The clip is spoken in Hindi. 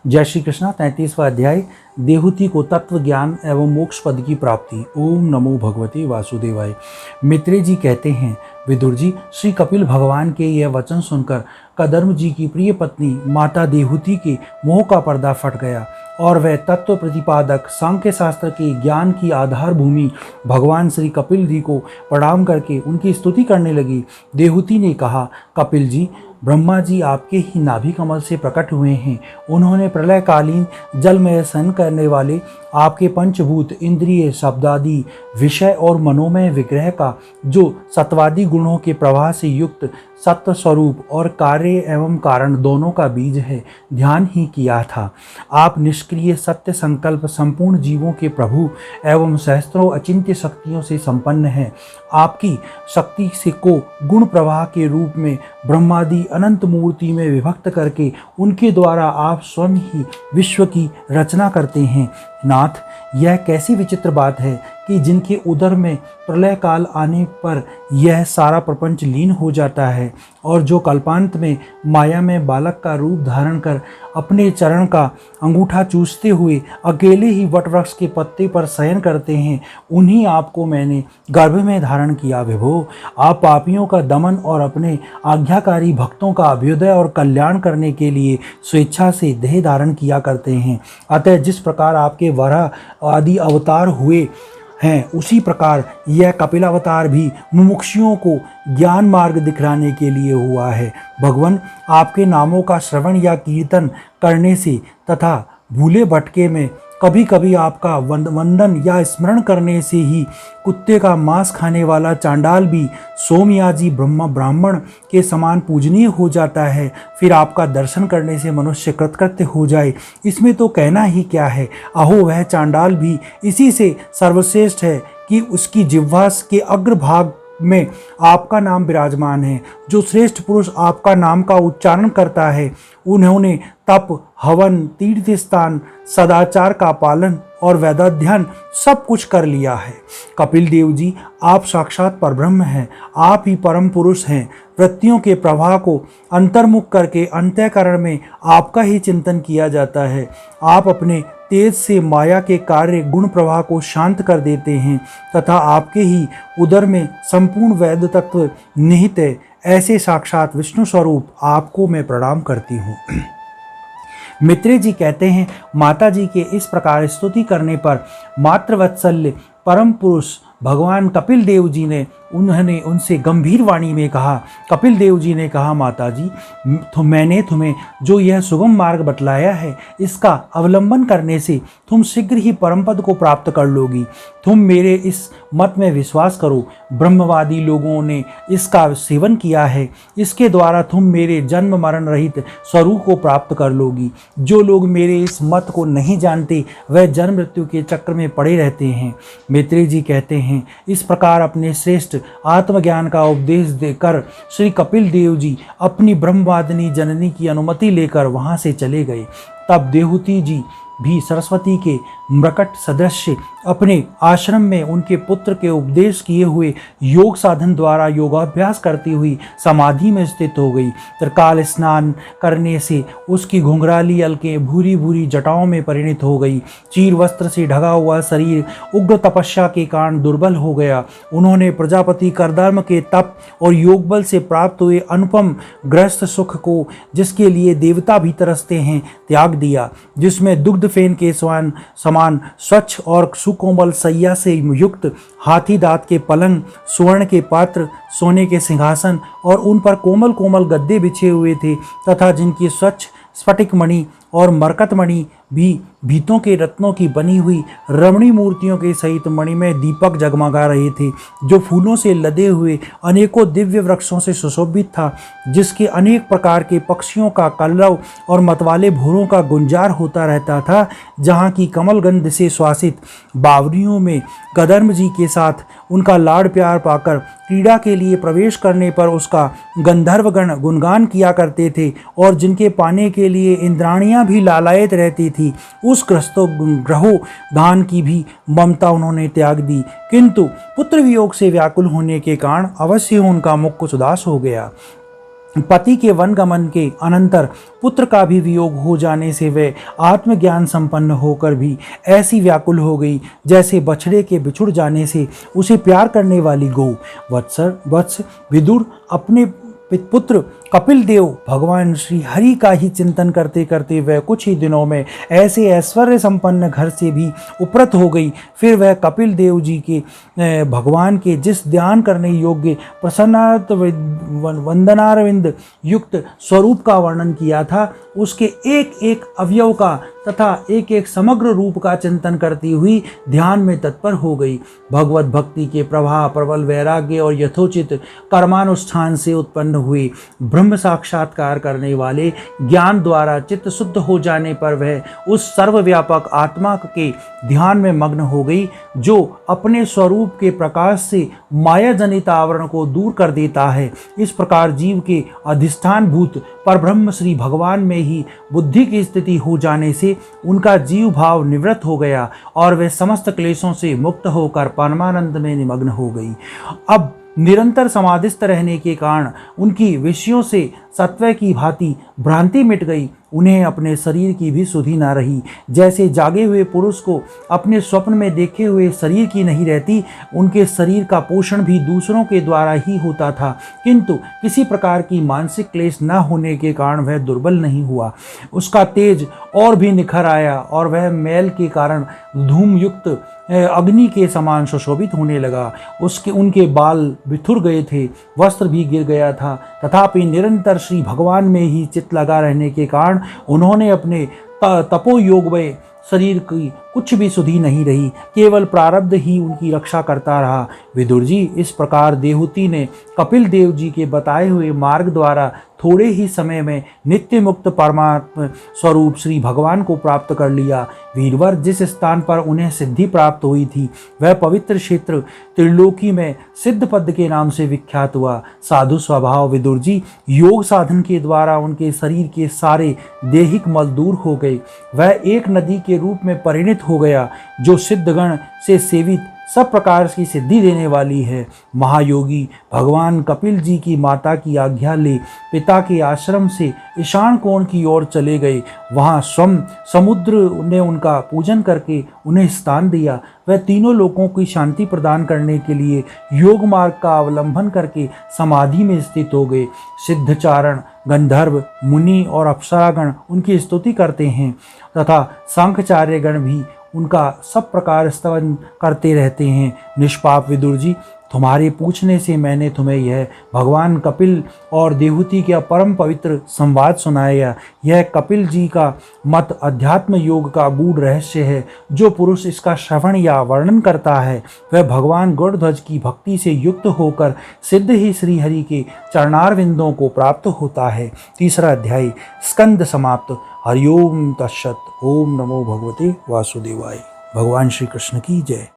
जय श्री कृष्णा। 33वां अध्याय, देहूति को तत्व ज्ञान एवं मोक्ष पद की प्राप्ति। ओम नमो भगवते वासुदेवाय। मैत्रेय जी कहते हैं, विदुर जी, श्री कपिल भगवान के यह वचन सुनकर कदर्म जी की प्रिय पत्नी माता देहूति के मोह का पर्दा फट गया और वह तत्व प्रतिपादक सांख्य शास्त्र के ज्ञान की आधार भूमि भगवान श्री कपिल जी को प्रणाम करके उनकी स्तुति करने लगी। देहूति ने कहा, कपिल जी, ब्रह्मा जी आपके ही नाभि कमल से प्रकट हुए हैं। उन्होंने प्रलयकालीन जल में सहन करने वाले आपके पंचभूत, इंद्रिय, शब्दादि, विषय और मनोमय विग्रह का जो सत्वादि गुणों के प्रवाह से युक्त सत्व स्वरूप और कार्य एवं कारण दोनों का बीज है, ध्यान ही किया था। आप निष्क्रिय सत्य संकल्प, संपूर्ण जीवों के प्रभु एवं सहस्त्रों अचिंत्य शक्तियों से संपन्न हैं। आपकी शक्ति से को गुण प्रवाह के रूप में ब्रह्मादि अनंत मूर्ति में विभक्त करके उनके द्वारा आप स्वयं ही विश्व की रचना करते हैं। नाथ, यह कैसी विचित्र बात है कि जिनके उदर में प्रलय काल आने पर यह सारा प्रपंच लीन हो जाता है और जो कल्पांत में माया में बालक का रूप धारण कर अपने चरण का अंगूठा चूसते हुए अकेले ही वटवृक्ष के पत्ते पर शयन करते हैं, उन्हीं आपको मैंने गर्भ में धारण किया। विभो, आप पापियों का दमन और अपने आज्ञाकारी भक्तों का अभ्युदय और कल्याण करने के लिए स्वेच्छा से देह धारण किया करते हैं। अतः जिस प्रकार आपके वराह आदि अवतार हुए हैं, उसी प्रकार यह कपिलावतार भी मुमुक्षुओं को ज्ञान मार्ग दिखलाने के लिए हुआ है। भगवान, आपके नामों का श्रवण या कीर्तन करने से तथा भूले भटके में कभी कभी आपका वंदन या स्मरण करने से ही कुत्ते का मांस खाने वाला चांडाल भी सोमयाजी ब्राह्मण के समान पूजनीय हो जाता है। फिर आपका दर्शन करने से मनुष्य कृतकृत्य हो जाए, इसमें तो कहना ही क्या है। अहो, वह चांडाल भी इसी से सर्वश्रेष्ठ है कि उसकी जिह्वा के अग्रभाग में आपका नाम विराजमान है। जो श्रेष्ठ पुरुष आपका नाम का उच्चारण करता है, उन्होंने तप, हवन, तीर्थ स्थान, सदाचार का पालन और वेदाध्ययन सब कुछ कर लिया है। कपिल देव जी, आप साक्षात परब्रह्म हैं। आप ही परम पुरुष हैं। वृत्तियों के प्रवाह को अंतर्मुख करके अंतःकरण में आपका ही चिंतन किया जाता है। आप अपने तेज से माया के कार्य गुण प्रवाह को शांत कर देते हैं तथा आपके ही उदर में संपूर्ण वेद तत्व निहित है। ऐसे साक्षात विष्णु स्वरूप आपको मैं प्रणाम करती हूँ। मैत्रेय जी कहते हैं, माता जी के इस प्रकार स्तुति करने पर मातृवत्सल्य परम पुरुष भगवान कपिल देव जी ने उन्होंने उनसे गंभीर वाणी में कहा। कपिल देव जी ने कहा, माता जी, मैंने तुम्हें जो यह सुगम मार्ग बतलाया है, इसका अवलंबन करने से तुम शीघ्र ही परम पद को प्राप्त कर लोगी। तुम मेरे इस मत में विश्वास करो। ब्रह्मवादी लोगों ने इसका सेवन किया है। इसके द्वारा तुम मेरे जन्म मरण रहित स्वरूप को प्राप्त कर लोगी। जो लोग मेरे इस मत को नहीं जानते, वह जन्म मृत्यु के चक्र में पड़े रहते हैं। मैत्रेय जी कहते हैं, इस प्रकार अपने श्रेष्ठ आत्मज्ञान का उपदेश देकर श्री कपिल देव जी अपनी ब्रह्मवादिनी जननी की अनुमति लेकर वहां से चले गए। तब देहूति जी भी सरस्वती के मृकट सदृश अपने आश्रम में उनके पुत्र के उपदेश किए हुए योग साधन द्वारा योगाभ्यास करती हुई समाधि में स्थित हो गई। त्रिकाल स्नान करने से उसकी घुंघराली अलकें भूरी भूरी जटाओं में परिणित हो गई। चीर वस्त्र से ढका हुआ शरीर उग्र तपस्या के कारण दुर्बल हो गया। उन्होंने प्रजापति कर्दम के तप और योग बल से प्राप्त हुए अनुपम गृहस्थ सुख को, जिसके लिए देवता भी तरसते हैं, त्याग दिया। जिसमें दुग्ध फेन के समान स्वच्छ और सुकोमल सैया से युक्त हाथी दांत के पलंग, स्वर्ण के पात्र, सोने के सिंहासन और उन पर कोमल कोमल गद्दे बिछे हुए थे तथा जिनकी स्वच्छ स्फटिक मणि और मरकत मणि भी भीतों के रत्नों की बनी हुई रमणी मूर्तियों के सहित मणि में दीपक जगमगा रहे थे, जो फूलों से लदे हुए अनेकों दिव्य वृक्षों से सुशोभित था, जिसके अनेक प्रकार के पक्षियों का कलरव और मतवाले भूरों का गुंजार होता रहता था। जहाँ की कमलगंध से श्वासित बावरियों में कदर्म जी के साथ उनका लाड़ प्यार पाकर क्रीड़ा के लिए प्रवेश करने पर उसका गंधर्वगण गुणगान किया करते थे और जिनके पाने के लिए इंद्राणियां भी लालायित रहती थी, उस ग्रहो दान की भी ममता उन्होंने त्याग दी। किंतु पुत्र वियोग से व्याकुल होने के कारण अवश्य उनका मुख कुछ उदास हो गया। पति के वनगमन के अनंतर पुत्र का भी वियोग हो जाने से वह आत्मज्ञान संपन्न होकर भी ऐसी व्याकुल हो गई जैसे बछड़े के बिछुड़ जाने से उसे प्यार करने वाली गौ। वत्स विदुर अपने पुत्र कपिल देव भगवान श्री हरि का ही चिंतन करते करते वह कुछ ही दिनों में ऐसे ऐश्वर्य संपन्न घर से भी उपरत हो गई। फिर वह कपिल देव जी के भगवान के जिस ध्यान करने योग्य प्रसन्नात वंदनारविंद युक्त स्वरूप का वर्णन किया था, उसके एक एक अवयव का तथा एक एक समग्र रूप का चिंतन करती हुई ध्यान में तत्पर हो गई। भगवत भक्ति के प्रवाह, प्रबल वैराग्य और यथोचित कर्मानुष्ठान से उत्पन्न हुए ब्रह्म साक्षात्कार करने वाले ज्ञान द्वारा चित्त शुद्ध हो जाने पर वह उस सर्वव्यापक आत्मा के ध्यान में मग्न हो गई, जो अपने स्वरूप के प्रकाश से माया जनित आवरण को दूर कर देता है। इस प्रकार जीव के अधिष्ठान भूत परब्रह्म श्री भगवान में ही बुद्धि की स्थिति हो जाने से उनका जीव भाव निवृत्त हो गया और वे समस्त क्लेशों से मुक्त होकर परमानंद में निमग्न हो गई। अब निरंतर समाधिस्थ रहने के कारण उनकी विषयों से सत्व की भांति भ्रांति मिट गई। उन्हें अपने शरीर की भी सुधि न रही। जैसे जागे हुए पुरुष को अपने स्वप्न में देखे हुए शरीर की नहीं रहती, उनके शरीर का पोषण भी दूसरों के द्वारा ही होता था, किंतु किसी प्रकार की मानसिक क्लेश न होने के कारण वह दुर्बल नहीं हुआ। उसका तेज और भी निखर आया और वह मैल के कारण धूमयुक्त अग्नि के समान सुशोभित होने लगा। उनके बाल बिथुर गए थे, वस्त्र भी गिर गया था, तथापि निरंतर श्री भगवान में ही चित्त लगा रहने के कारण उन्होंने अपने तपोयोग में शरीर की कुछ भी सुधि नहीं रही, केवल प्रारब्ध ही उनकी रक्षा करता रहा। विदुर जी, इस प्रकार देवहूति ने कपिल देव जी के बताए हुए मार्ग द्वारा थोड़े ही समय में नित्य मुक्त परमात्मा स्वरूप श्री भगवान को प्राप्त कर लिया। वीरवर, जिस स्थान पर उन्हें सिद्धि प्राप्त हुई थी वह पवित्र क्षेत्र त्रिलोकी में सिद्ध पद के नाम से विख्यात हुआ। साधु स्वभाव विदुर जी, योग साधन के द्वारा उनके शरीर के सारे दैहिक मल दूर हो गए। वह एक नदी के रूप में परिणित हो गया, जो सिद्धगण से सेवित सब प्रकार की सिद्धि देने वाली है। महायोगी भगवान कपिल जी की माता की आज्ञा ले पिता के आश्रम से ईशान कोण की ओर चले गए। वहाँ स्वयं समुद्र ने उनका पूजन करके उन्हें स्थान दिया। वह तीनों लोगों की शांति प्रदान करने के लिए योग मार्ग का अवलंबन करके समाधि में स्थित हो गए। सिद्धचारण, गंधर्व, मुनि और अप्सरागण उनकी स्तुति करते हैं तथा सांख्यचार्यगण भी उनका सब प्रकार स्तवन करते रहते हैं। निष्पाप विदुर जी, तुम्हारे पूछने से मैंने तुम्हें यह भगवान कपिल और देवहूति का परम पवित्र संवाद सुनाया। यह कपिल जी का मत अध्यात्म योग का गूढ़ रहस्य है। जो पुरुष इसका श्रवण या वर्णन करता है वह भगवान गरुड़ध्वज की भक्ति से युक्त होकर सिद्ध ही श्री हरि के चरणारविंदों को प्राप्त होता है। तीसरा अध्याय स्कंद समाप्त। हरिओम तत्सत। ओम नमो भगवते वासुदेवाय। भगवान श्री कृष्ण की जय।